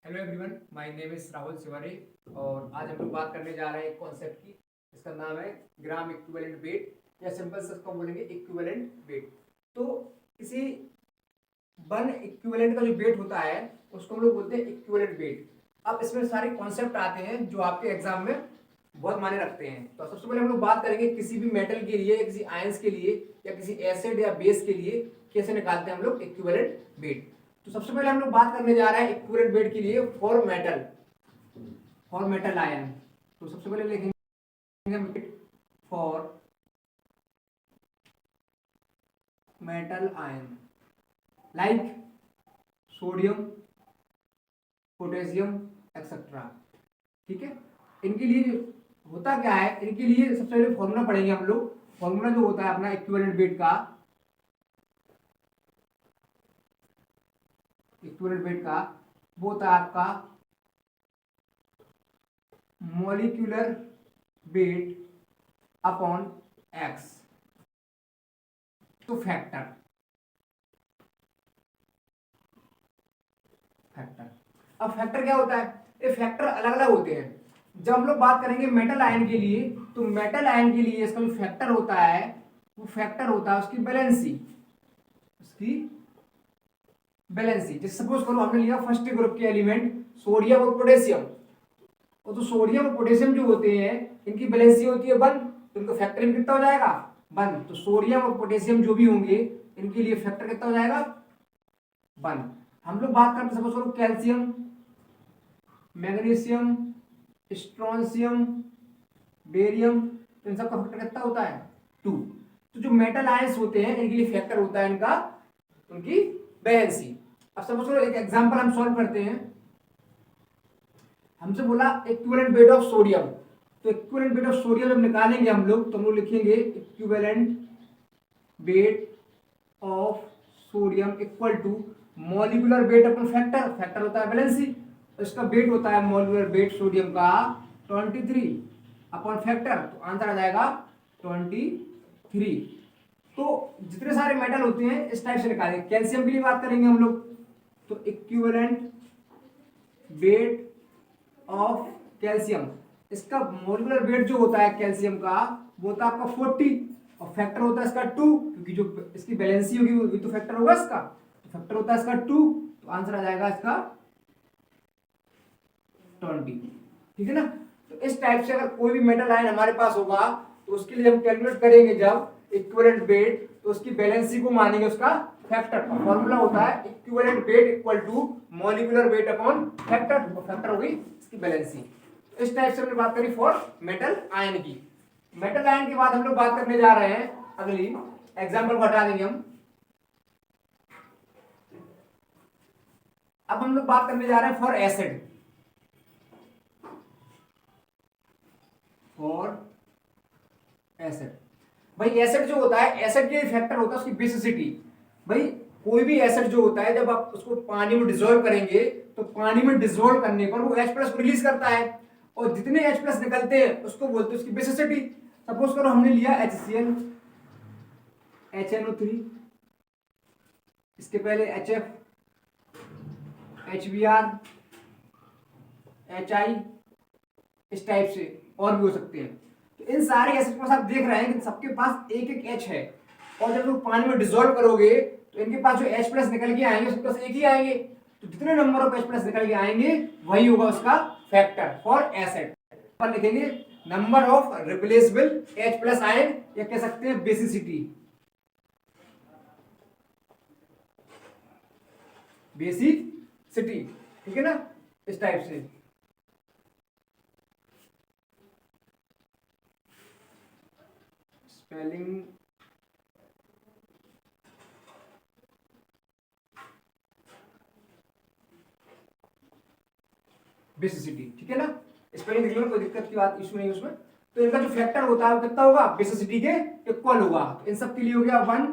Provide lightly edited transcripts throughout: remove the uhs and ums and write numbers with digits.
Hello everyone, my name is Rahul Siwari और आज हम लोग बात करने जा रहे हैं एक कॉन्सेप्ट की। इसका नाम है ग्राम इक्विवेलेंट वेट या सिंपल से इसको बोलेंगे इक्विवेलेंट वेट। तो किसी वन इक्विवेलेंट का जो वेट होता है उसको हम लोग बोलते हैं इक्विवेलेंट वेट। अब इसमें सारे कॉन्सेप्ट आते हैं जो आपके एग्जाम में बहुत मायने रखते हैं। तो सबसे पहले हम लोग बात करेंगे किसी भी मेटल के लिए, किसी आयंस के लिए या किसी एसिड या बेस के लिए कैसे निकालते हैं हम लोग इक्विवेलेंट वेट। तो सबसे पहले हम लोग बात करने जा रहे हैं इक्विवेलेंट वेट के लिए फॉर मेटल आयन। तो सबसे पहले लिखेंगे weight for metal ion like sodium, potassium et cetera. ठीक है, इनके लिए होता क्या है, इनके लिए सबसे पहले फॉर्मूला पढ़ेंगे हम लोग। फॉर्मूला जो होता है अपना इक्विवेलेंट वेट का, वो होता है आपका मॉलिक्यूलर वेट अपॉन एक्स। तो फैक्टर अब फैक्टर क्या होता है, ये फैक्टर अलग अलग होते हैं। जब हम लोग बात करेंगे मेटल आयन के लिए, तो मेटल आयन के लिए इसका जो फैक्टर होता है वो फैक्टर होता है उसकी बैलेंसी। जैसे सपोज करो हमने लिया फर्स्ट ग्रुप के एलिमेंट सोडियम और पोटेशियम, और तो सोडियम और पोटेशियम जो होते हैं इनकी बैलेंसी होती है 1, तो इनका फैक्टर भी कितना हो जाएगा 1। तो सोडियम और पोटेशियम जो भी होंगे इनके लिए फैक्टर कितना हो जाएगा 1। हम लोग बात करते हैं सपोज करो कैल्शियम, मैग्नीशियम, स्ट्रोंशियम, बेरियम, तो इन सबका फैक्टर कितना होता है 2। तो जो मेटल आयंस होते हैं इनके लिए फैक्टर होता है इनका उनकी बैलेंसी। अब सपोज करो एक एग्जांपल हम सॉल्व करते हैं। हमसे बोला इक्विवेलेंट वेट ऑफ सोडियम, तो इक्विवेलेंट वेट ऑफ सोडियम जब निकालेंगे हम लोग तो हम लोग लिखेंगे equivalent weight of sodium equal to molecular weight upon factor होता है बैलेंसी। इसका वेट होता है मॉलिक्यूलर वेट सोडियम का 23 अपॉन फैक्टर, तो आंसर आ जाएगा 23। तो जितने सारे मेटल होते हैं इस टाइप से निकालेंगे। कैल्शियम के लिए बात करेंगे हम लोग, तो इक्विवेलेंट वेट ऑफ कैल्शियम, इसका मॉलिक्यूलर वेट जो होता है कैल्शियम का वो होता है आपका 40 और फैक्टर होता है इसका 2, क्योंकि जो इसकी बैलेंसी होगी वो तो फैक्टर होगा इसका, तो फैक्टर होता है इसका 2, तो आंसर आ जाएगा इसका 20। ठीक है ना। तो इस टाइप से अगर कोई भी मेटल आयन हमारे पास होगा तो उसके लिए हम कैलकुलेट करेंगे जब इक्विवेलेंट वेट, तो उसकी बैलेंसी को मानेंगे उसका फैक्टर। फॉर्मूला होता है equivalent weight equal to molecular weight upon factor, और फैक्टर होगी इसकी बैलेंसी। इस टाइप से हमने बात करी फॉर मेटल आयन की। मेटल आयन के बाद हम लोग बात करने जा रहे हैं अगली एग्जांपल को हटा देंगे हम। अब हम लोग बात करने जा रहे हैं फॉर एसिड। भाई एसिड जो होता है, एसिड के फैक्टर होता है उसकी बेसिसिटी। भाई कोई भी एसिड जो होता है जब आप उसको पानी में डिसॉल्व करेंगे तो पानी में डिसॉल्व करने पर वो H+ को रिलीज करता है, और जितने H+ निकलते हैं उसको बोलते हैं उसकी बेसिसिटी। सपोज करो हमने लिया HCl, HNO3, इसके पहले HF, HBr, HI, इस टाइप से और भी हो सकते हैं। तो इन सारे एसिड के पास आप देख रहे हैं कि सबके पास एक एक H है, और जब लोग पानी में डिसॉल्व करोगे तो इनके पास जो H+ निकल के आएंगे उसके पास एक ही आएंगे। तो जितने नंबर ऑफ H+ निकल के आएंगे वही होगा उसका फैक्टर फॉर एसिड। पर लिखेंगे number of replaceable H+ ion, या कह सकते हैं बेसिसिटी। ठीक है ना, इस टाइप से। स्पेलिंग बेसिसिटी, ठीक है ना। स्पेलिंग लिख लो, कोई दिक्कत की बात इशू नहीं उसमें। तो इनका जो फैक्टर होता है वो कितना होगा, बेसिसिटी के इक्वल होगा। तो इन सब के लिए हो गया 1।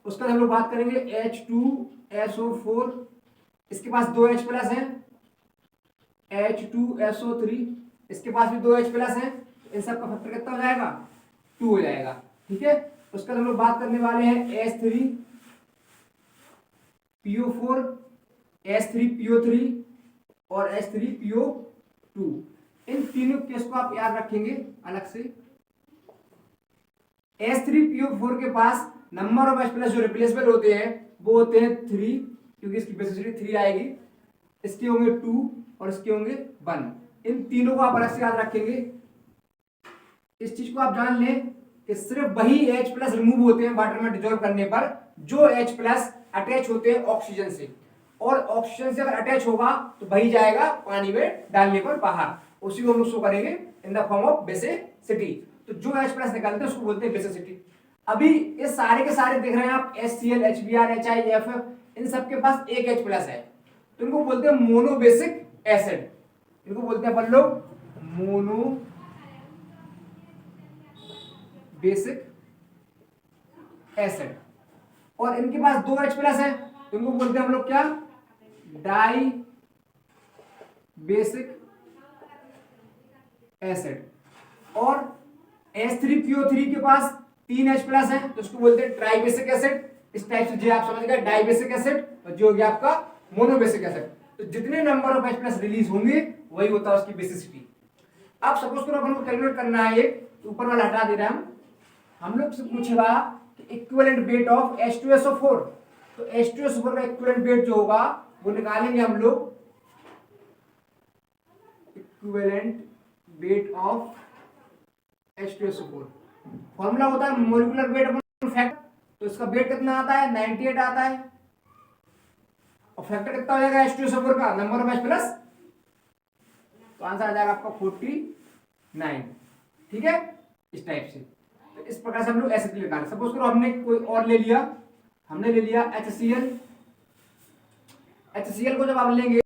उसका हम लोग बात करेंगे H2SO4, इसके पास 2 H+ हैं। H2SO3, इसके पास भी 2 H+ हैं। इन सब का फैक्टर कितना हो जाएगा 2 हो जाएगा। ठीक है, उसका हम लोग बात करने वाले हैं H3PO4, H3PO3, और H3PO2। इन तीनों केस को आप याद रखेंगे अलग से। H3PO4 के पास नंबर ऑफ H प्लस जो रिप्लेसेबल होते हैं वो होते हैं 3, क्योंकि इसकी बेसिसिटी 3 आएगी। इसके होंगे 2 और इसके होंगे 1। इन तीनों को आप अलग से याद रखेंगे। इस चीज को आप जान लें कि सिर्फ वही H प्लस रिमूव होते हैं वाटर में डिजोल्व करने पर जो H प्लस अटैच होते हैं ऑक्सीजन से, और ऑक्सीजन से अगर अटैच होगा तो वही जाएगा पानी में डालने पर बाहर। उसी को हम लोग शो करेंगे in the form of basicity. तो जो H प्लस निकलते हैं उसको बोलते हैं बेसिसिटी। अभी ये सारे के सारे देख रहे हैं आप, HCl, HBr, HIF, इन सबके पास एक H प्लस है, तो इनको बोलते हैं मोनोबेसिक एसिड। इनको बोलते हैं अपन लोग मोनो बेसिक एसिड। और इनके पास दो H प्लस है, तो इनको बोलते हैं हम लोग क्या, डाई बेसिक एसिड। और H3PO3 के पास 3 H प्लस है, तो इसको बोलते हैं ट्राई बेसिक एसिड। इस टाइप से जो आप समझ गए डाई बेसिक एसिड, और जो हो गया आपका मोनोबेसिक एसिड। तो जितने number of H plus release होंगे वही होता है उसकी बेसिसिटी। अब सपोज करो अपन को कैलकुलेट करना है, एक ऊपर वाला हटा दे रहे हैं हम लोग से पूछेगा कि इक्विवेलेंट वेट ऑफ H2SO4। तो H2SO4 का इक्विवेलेंट वेट जो होगा वो निकालेंगे हम लोग, equivalent weight of H2SO4। Formula होता है मोलिकुलर वेट अपॉन फैक्टर। तो इसका वेट कितना आता है, 98 आता है, और फैक्टर कितना हो जाएगा H2SO4 का, नंबर ऑफ H प्लस, तो आंसर आ जाएगा आपका 49। ठीक है, इस टाइप से। तो इस प्रकार से हम लोग ऐसे निकालें। सपोज करो हमने कोई और ले लिया, हमने ले लिया HCl। HCl को जब आप लेंगे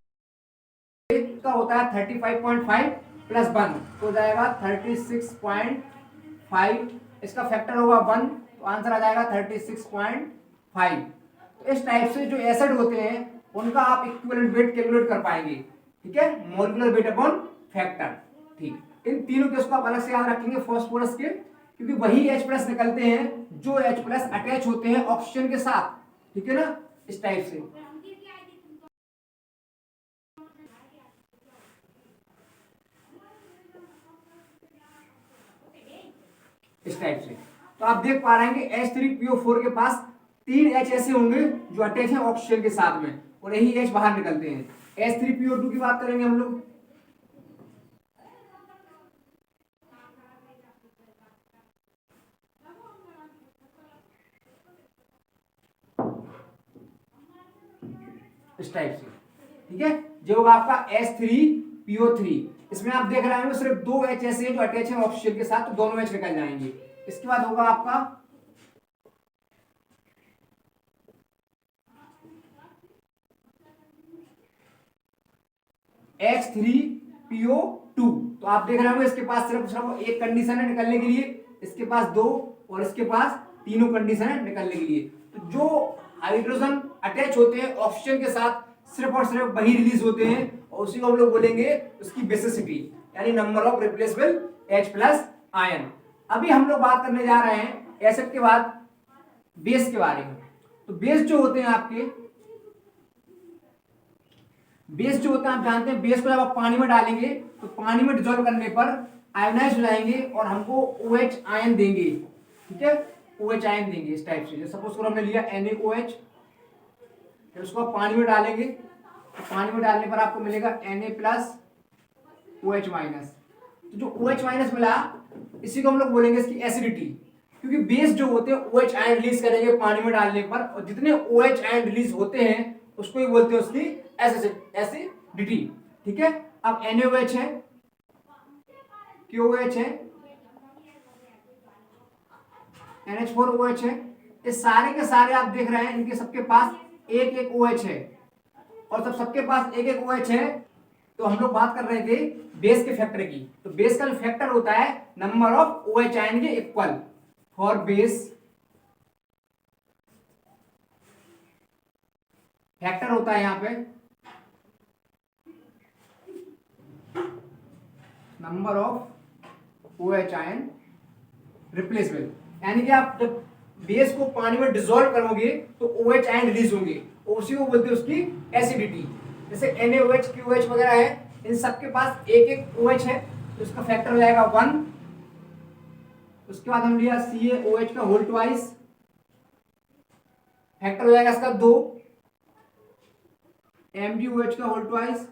इसका होता है 35.5 प्लस 1, तो हो जाएगा 36.5। इसका फैक्टर होगा 1, तो आंसर आ जाएगा 36.5। तो इस टाइप से जो एसिड होते हैं उनका आप इक्विवेलेंट वेट कैलकुलेट कर पाएंगे। ठीक है, मॉलिक्यूलर वेट अपॉन फैक्टर। ठीक, इन तीनों केस को आप अलग से याद रखेंगे फास्फोरस के, क्योंकि वही H प्लस निकलते हैं जो H प्लस अटैच होते हैं ऑक्सीजन के साथ। ठीक है ना, इस टाइप से। इस टाइप से तो आप देख पा रहे हैं कि H3PO4 के पास 3 H ऐसे होंगे जो अटैच हैं ऑक्सीजन के साथ में, और यही H बाहर निकलते हैं। H3PO2 की बात करेंगे हम लोग, इस टाइप से। ठीक है, जो होगा आपका H3PO3। इसमें आप देख रहे हैं सिर्फ 2 H ऐसे जो अटैच हैं ऑक्सीजन के साथ, तो दोनों H निकल जाएंगे। इसके बाद होगा आपका H3PO2। तो आप देख रहे होंगे इसके पास सिर्फ एक कंडीशन है निकलने के लिए, इसके पास 2 और इसके पास तीनों कंडीशन है निकलने के लिए। तो जो हाइड्रोजन अटैच होते हैं ऑक्सीजन के साथ सिर्फ और सिर्फ वही रिलीज होते हैं, और उसी को हम लोग बोलेंगे उसकी बेसिसिटी, यानी number of replaceable H plus ion. अभी हम लोग बात करने जा रहे हैं एसिड के बाद बेस के बारे में। तो बेस जो होते हैं आपके, बेस जो होते हैं आप जानते हैं, बेस को जब आप पानी में डालेंगे तो पानी में डिजोल्व करने पर आयनाइज हो जाएंगे और हमको OH आयन देंगे। ठीक है, OH आयन देंगे इस टाइप से। सपोज करो हमने लिया NaOH, फिर उसको आप पानी में डालेंगे, तो पानी में डालने पर आपको मिलेगा Na प्लस OH माइनस। तो जो OH माइनस मिला इसी को हम लोग बोलेंगे इसकी एसिडिटी, क्योंकि बेस जो होते हैं OH आयन रिलीज करेंगे पानी में डालने पर, और जितने OH आयन रिलीज होते हैं उसको ही बोलते हैं उसकी एसिडिटी। ठीक है, अब NaOH है, KOH है, NH4OH है, ये सारे के सारे आप देख रहे हैं इनके सबके पास एक एक OH है, और जब सबके पास एक एक OH है तो हम लोग बात कर रहे थे बेस के फैक्टर की। तो बेस का फैक्टर होता है नंबर ऑफ OH आयन के इक्वल। फॉर बेस फैक्टर होता है यहाँ पे number of OH ion replacement, यानी कि आप जब बेस को पानी में डिसॉल्व करोगे तो OH आयन रिलीज होंगे, उसी को बोलते हैं उसकी एसिडिटी। जैसे NaOH QH वगैरह है, इन सबके पास एक एक OH है, तो इसका फैक्टर हो जाएगा 1। उसके बाद हम लिया CaOH का होल ट्वाइस, फैक्टर हो जाएगा इसका 2। MgOH का होल ट्वाइस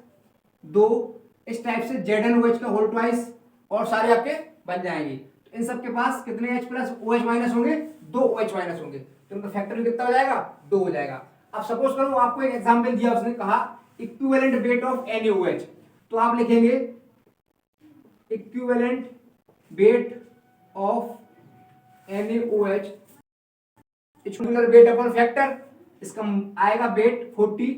2। इस टाइप से ZnOH का होल ट्वाइस, और सारे आपके बन जाएंगे। तो इन सबके पास कितने H प्लस OH माइनस होंगे? 2 OH माइनस होंगे, तो इनका फैक्टर भी कितना हो जाएगा? 2 हो जाएगा। अब सपोज करो आपको एक एग्जांपल दिया, उसने कहा इक्विवेलेंट वेट ऑफ NaOH, तो आप लिखेंगे equivalent weight of NaOH equivalent weight upon factor, इसका आएगा वेट 40।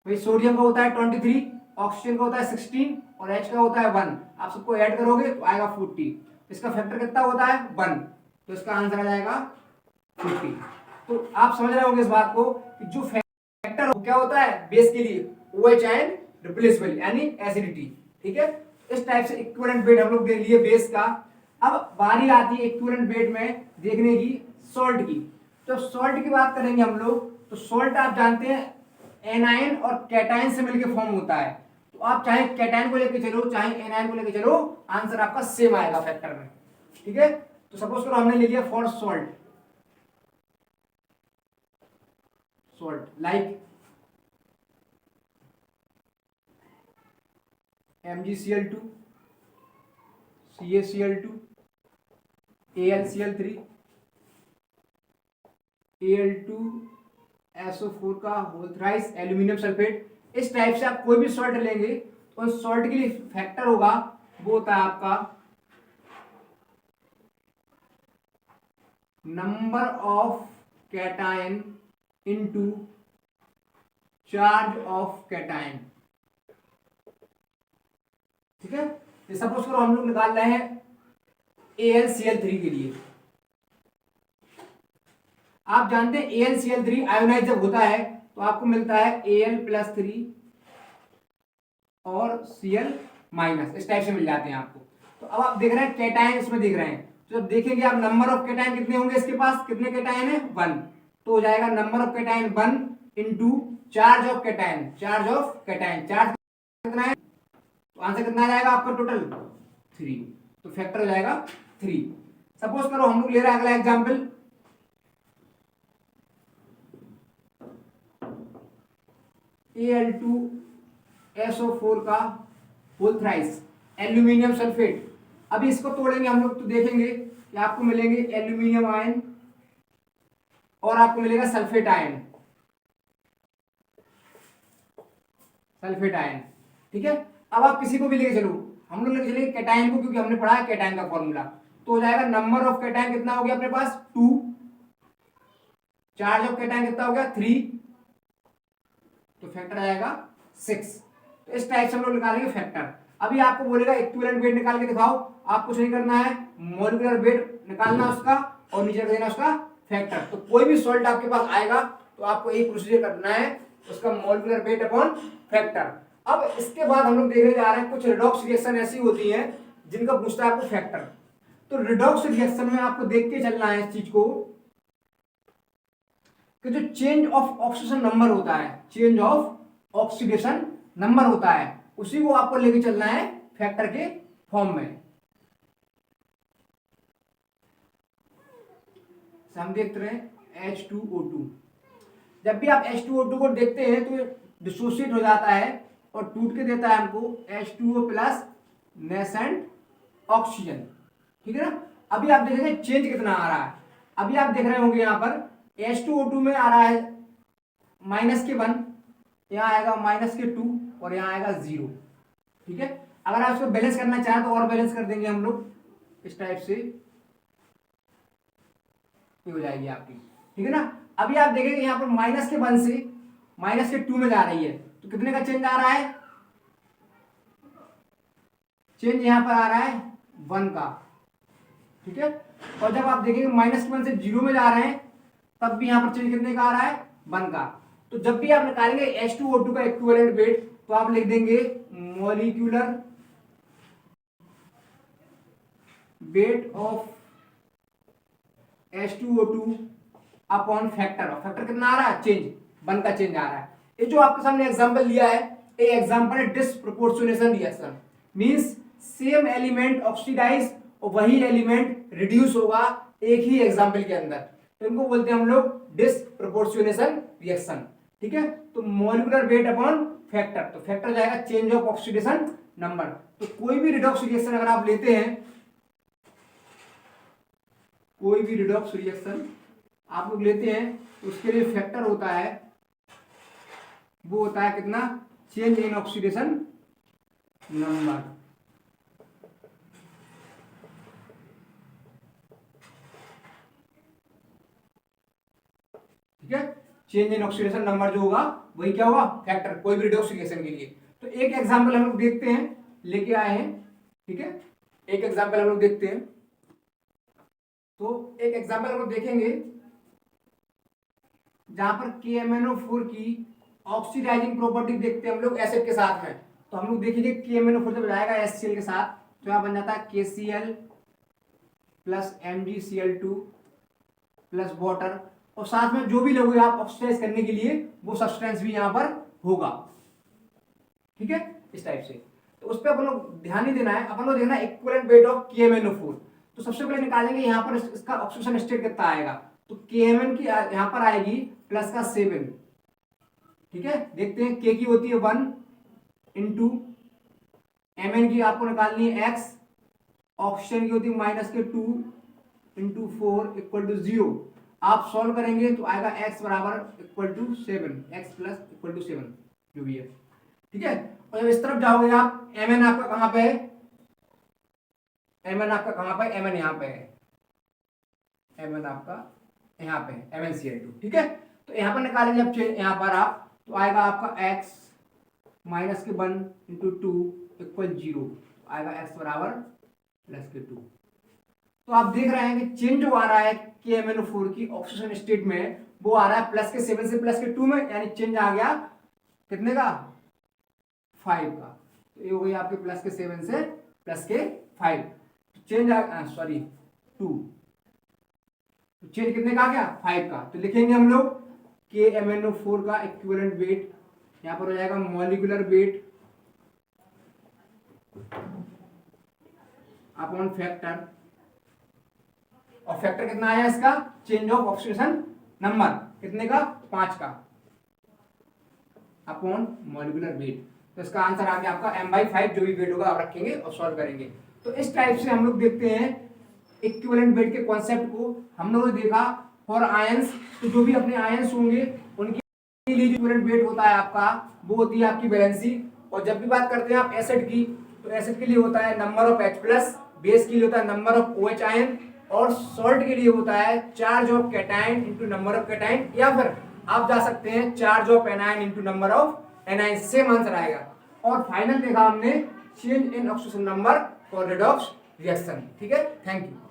भाई सोडियम का होता है 23, ऑक्सीजन का होता है 16 और H का होता है 1। आप सबको ऐड करोगे तो आएगा 40। इसका फैक्टर कितना होता है? 1, तो इसका आंसर आ जाएगा 50। तो आप समझ रहे होंगे इस बात को कि जो फैक्टर क्या होता है बेस के लिए, OH आयन रिप्लेसेबल यानी एसिडिटी। ठीक है, इस टाइप से इक्विवेलेंट वेट हम लोग देख लिए बेस का। अब बारी आती है इक्विवेलेंट वेट में देखने की सॉल्ट की। तो सॉल्ट की बात करेंगे हम लोग, तो सॉल्ट आप जानते हैं एनायन और कैटायन से मिलकर फॉर्म होता है। तो आप चाहे कैटायन को लेके चलो चाहे एनायन को लेके चलो, आंसर आपका सेम आएगा फैक्टर में। ठीक है, तो सपोज करो हमने ले लिया for salt, like MgCl2, CaCl2, AlCl3, Al2SO4 का होल थ्राइस, एल्यूमिनियम सल्फेट। इस टाइप से आप कोई भी सॉल्ट लेंगे तो उस सॉल्ट के लिए फैक्टर होगा, वो होता है आपका number of cation into charge of cation. ठीक है, सपोज करो हम लोग निकाल रहे हैं AlCl3 के लिए। आप जानते हैं AlCl3 आयोनाइज जब होता है तो आपको मिलता है Al+3 और Cl माइनस, इस टाइप से मिल जाते हैं आपको। तो अब आप देख रहे हैं कैटायन इसमें देख रहे हैं, तो जब देखेंगे आप नंबर ऑफ कैटायन कितने होंगे, इसके पास कितने कैटायन है? 1। तो हो जाएगा number of cation 1 into charge of cation. Charge कितना है? तो आंसर कितना आ जाएगा आपका टोटल? 3। तो फैक्टर हो जाएगा 3। सपोज करो हम लोग ले रहे हैं अगला एग्जाम्पल, Al2SO4 का होल थ्राइस, एल्यूमिनियम सल्फेट। अभी इसको तोड़ेंगे हम लोग तो देखेंगे कि आपको मिलेंगे एल्यूमिनियम आयन और आपको मिलेगा सल्फेट आयन। ठीक है, अब आप किसी को भी लेके चलो, हम लोग लेके चलेंगे कैटायन को, क्योंकि हमने पढ़ा है कैटायन का फॉर्मूला। तो हो जाएगा नंबर ऑफ कैटायन कितना हो गया अपने पास? 2। चार्ज ऑफ कैटायन कितना हो गया? 3। तो फैक्टर आएगा 6। तो इस टाइप से हम लोग निकालेंगे फैक्टर। अभी आपको बोलेगा इक्विवेलेंट वेट निकाल के दिखाओ, आप कुछ नहीं करना है, मॉलिक्यूलर वेट निकालना उसका और नीचे कर देना उसका फैक्टर। तो कोई भी सॉल्ट आपके पास आएगा तो आपको यही प्रोसीजर करना है, उसका मॉलिक्यूलर वेट अपॉन फैक्टर। अब इसके बाद हम लोग देखने जा रहे हैं कुछ रिडॉक्स रिएक्शन ऐसी होती हैं जिनका पूछता है आपको फैक्टर। तो रिडॉक्स रिएक्शन में आपको देख के चलना है इस चीज को कि जो चेंज ऑफ ऑक्सीडेशन नंबर होता है, चेंज ऑफ ऑक्सीडेशन नंबर होता है, उसी को आपको लेके चलना है फैक्टर के फॉर्म में। हम देखते रहे H2O2, जब भी आप H2O2 को देखते हैं तो डिसोसिएट हो जाता है और टूट के देता है हमको H2O प्लस नेसेंट ऑक्सीजन। ठीक है ना, अभी आप देखेंगे चेंज कितना आ रहा है। अभी आप देख रहे होंगे यहाँ पर H2O2 में आ रहा है -1, यहाँ आएगा -2 और यहाँ आएगा 0। ठीक है, अगर आप इसको बैलेंस करना चाहें तो और बैलेंस कर देंगे हम लोग, इस टाइप से ये हो जाएगी आपकी। ठीक है ना, अभी आप देखेंगे यहाँ पर -1 से -2 में जा रही है, तो कितने का चेंज आ रहा है? चेंज यहाँ पर आ रहा है 1 का। ठीक है, और जब आप देखेंगे -1 से 0 में जा रहे हैं तब भी यहाँ पर चेंज कितने का आ रहा है? 1 का। तो जब भी आप निकालेंगे H2O2 का इक्विवेलेंट वेट तो आप लिख देंगे molecular weight of H2O2 upon factor. Factor कितना आ रहा है? चेंज 1 का चेंज आ रहा है। ये जो आपके सामने एग्जांपल लिया है, ये एग्जांपल है disproportionation reaction, means same element oxidise और वही एलिमेंट रिड्यूस होगा एक ही एग्जांपल के अंदर, तो इनको बोलते हैं हम लोग डिसप्रोपोर्शनेशन रिएक्शन। ठीक है, तो मॉलिक्यूलर वेट अपॉन फैक्टर, तो फैक्टर जाएगा चेंज ऑफ ऑक्सीडेशन नंबर। तो कोई भी रिडॉक्स रिएक्शन अगर आप लेते हैं, कोई भी रिडॉक्स रिएक्शन आप लोग लेते हैं, उसके लिए फैक्टर होता है, वो होता है कितना, चेंज इन ऑक्सीडेशन नंबर। ठीक है, चेंज इन ऑक्सीडेशन नंबर जो होगा वही क्या होगा, फैक्टर, कोई भी रिडॉक्स रिएक्शन के लिए। तो एक एग्जांपल हम लोग देखते हैं, लेके आए हैं। ठीक है, एक एग्जांपल हम लोग देखते हैं। तो एक एग्जांपल हम लोग देखेंगे जहां पर KMnO4 की ऑक्सीडाइजिंग प्रॉपर्टी देखते हैं हम लोग एसिड के साथ में। तो हम लोग देखेंगे KMnO4 जब जाएगा HCl के साथ तो यहाँ बन जाता है KCl plus MgCl2 plus water, और साथ में जो भी लोगे आप ऑक्सीडाइज करने के लिए वो सब्सटेंस भी यहाँ पर होगा। ठीक है, इस टाइप से। तो उस पर अपन लोग ध्यान नहीं देना है, अपन लोग देखना इक्विवेलेंट वेट ऑफ KMnO4। तो सबसे पहले निकालेंगे यहाँ पर इसका ऑक्सीडेशन स्टेट कितना आएगा, तो KMn की यहाँ पर आएगी प्लस का 7। ठीक है, देखते हैं K की होती है 1 इंटू Mn की आपको निकालनी है x, ऑक्सीजन की होती है माइनस के 2 इंटू 4 इक्वल टू 0। आप सॉल्व करेंगे तो आएगा x बराबर equal to 7, x plus equal to 7 जो भी है। ठीक है, और जब इस तरफ जाओगे आप, Mn आपका कहां पे है, Mn आपका कहां पे है, Mn यहाँ पे है, Mn आपका यहाँ पे है, MnCl2। ठीक है, तो यहाँ पर निकालेंगे जब यहाँ पर आप, तो आएगा आपका x माइनस के 1 इंटू 2 इक्वल 0, आएगा x बराबर प्लस के 2। तो आप देख रहे हैं कि चेंज जो आ रहा है KMnO4 की ऑक्सीडेशन स्टेट में, वो आ रहा है प्लस के 7 से प्लस के 2 में, यानी चेंज आ गया कितने का, 5 का। तो ये हो गई आपके प्लस के 7 से प्लस के 5, चेंज आ सॉरी 2, तो चेंज कितने का आ गया, 5 का। तो लिखेंगे हम लोग KMnO4 का इक्विवेलेंट वेट, यहां पर हो जाएगा मॉलिक्यूलर वेट अपॉन फैक्टर, और फैक्टर कितना आया इसका, चेंज ऑफ ऑक्सीडेशन नंबर कितने का, 5 का, अपॉन मॉलिक्यूलर वेट। तो इसका आंसर आ गया आपका m/5, जो भी वेट होगा आप रखेंगे और सॉल्व करेंगे। तो इस टाइप से हम लोग देखते हैं इक्विवेलेंट वेट के कॉन्सेप्ट को। हम लोगों ने देखा फॉर आयंस, तो जो भी अपने आयंस होंगे उनके लिए जो इक्विवेलेंट वेट होता है आपका, वो होती है आपकी वैलेंसी। और जब भी बात करते हैं आप एसिड की, तो एसिड के लिए होता है नंबर ऑफ H+, बेस के लिए होता है नंबर ऑफ OH आयन, और सॉल्ट के लिए होता है charge of cation into number of cation, या फिर आप जा सकते हैं charge of anion into number of anion, same answer आएगा। और फाइनल देखा हमने change in oxidation number for redox reaction. ठीक है, थैंक यू।